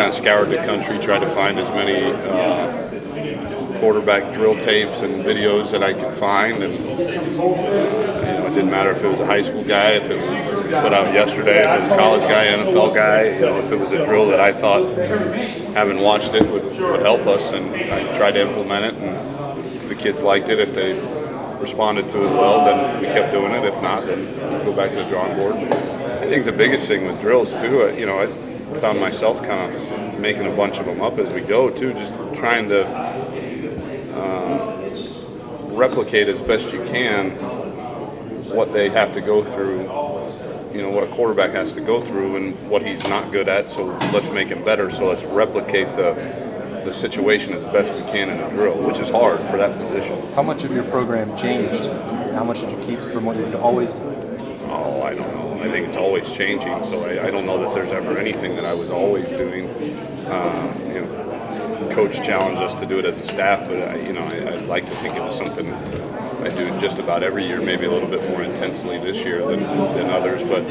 kind of scoured the country, tried to find as many quarterback drill tapes and videos that I could find, and it didn't matter if it was a high school guy, if it was put out yesterday, if it was a college guy, NFL guy, if it was a drill that I thought, having watched it, would help us, and I tried to implement it, and if the kids liked it, if they responded to it well, then we kept doing it. If not, then we'd go back to the drawing board. I think the biggest thing with drills too, I found myself kind of making a bunch of them up as we go too, just trying to replicate as best you can what they have to go through, what a quarterback has to go through and what he's not good at, so let's make him better, so let's replicate the situation as best we can in a drill, which is hard for that position. How much of your program changed? How much did you keep from what you always do? Oh, I don't know. I think it's always changing, so I don't know that there's ever anything that I was always doing. Coach challenged us to do it as a staff, but I'd like to think it was something I do just about every year, maybe a little bit more intensely this year than others. But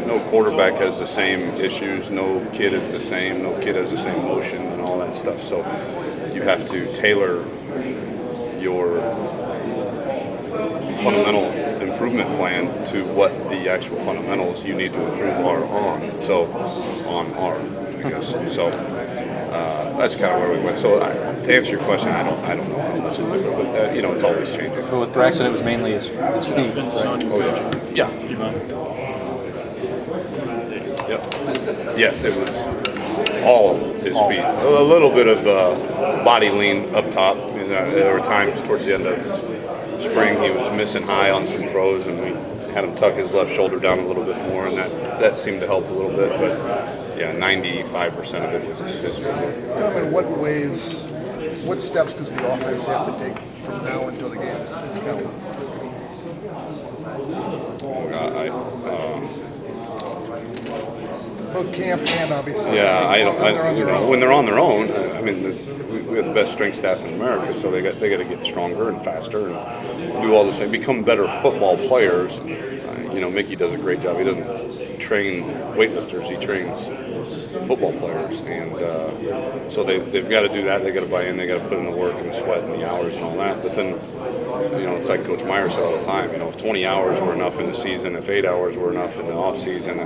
no quarterback has the same issues. No kid is the same. No kid has the same motion and all that stuff. So you have to tailor your fundamental improvement plan to what the actual fundamentals you need to improve are on. So I guess. So that's kind of where we went. So to answer your question, I don't know how much is different, but it's always changing. But with Braxton, it was mainly his feet, right? Oh yeah. Yep. Yes, it was all his feet. A little bit of body lean up top. There were times towards the end of spring he was missing high on some throws, and we had him tuck his left shoulder down a little bit more, and that seemed to help a little bit. But yeah, 95% of it was his footwork. In what ways, what steps does the offense have to take from now until the games count? Both camp and obviously. Yeah, when they're on their own. I mean, we have the best strength staff in America, so they got to get stronger and faster and do all the things, become better football players. Mickey does a great job. He doesn't train weightlifters; he trains football players, and so they've got to do that. They got to buy in. They got to put in the work and the sweat and the hours and all that. But then, it's like Coach Meyer said all the time. If 20 hours were enough in the season, if 8 hours were enough in the off season,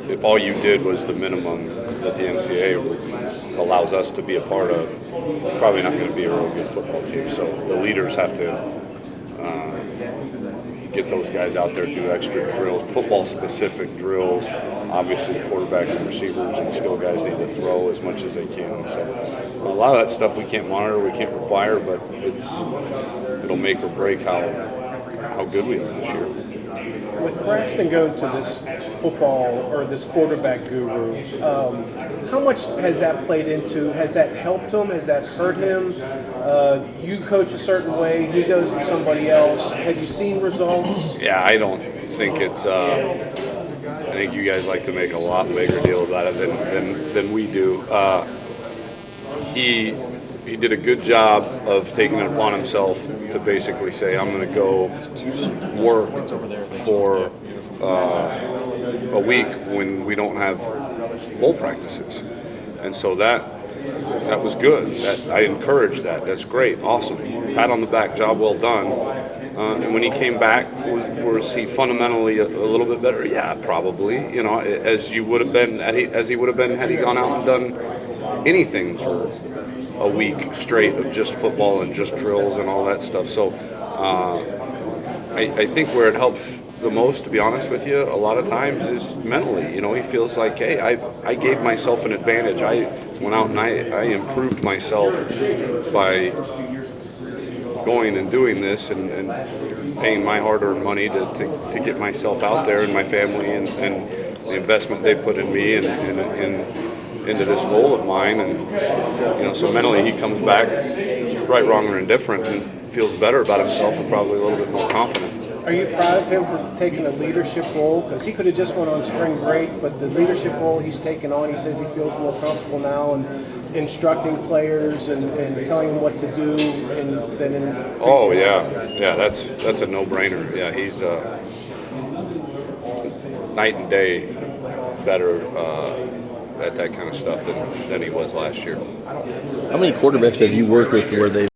if all you did was the minimum that the NCAA allows us to be a part of, we're probably not going to be a real good football team. So the leaders have to get those guys out there, do extra drills, football-specific drills. Obviously, the quarterbacks and receivers and skill guys need to throw as much as they can. So a lot of that stuff we can't monitor, we can't require, but it'll make or break how good we are this year. With Braxton going to this football or this quarterback guru, how much has that played into? Has that helped him? Has that hurt him? You coach a certain way, he goes to somebody else. Have you seen results? Yeah, I don't think it's. I think you guys like to make a lot bigger deal about it than we do. He did a good job of taking it upon himself to basically say, I'm going to go work for a week when we don't have bowl practices. And so that was good. I encouraged that. That's great. Awesome. Pat on the back. Job well done. And when he came back, was he fundamentally a little bit better? Yeah, probably. As he would have been had he gone out and done anything for a week straight of just football and just drills and all that stuff. So I think where it helps the most, to be honest with you, a lot of times is mentally. He feels like, hey, I gave myself an advantage. I went out and I improved myself by going and doing this and paying my hard-earned money to get myself out there and my family and the investment they put in me and into this goal of mine. And so mentally he comes back right, wrong, or indifferent and feels better about himself and probably a little bit more confident. Are you proud of him for taking a leadership role? Because he could have just went on spring break, but the leadership role he's taken on, he says he feels more comfortable now and instructing players and telling them what to do. Oh yeah, that's a no-brainer. Yeah, he's night and day better at that kind of stuff than he was last year. How many quarterbacks have you worked with where they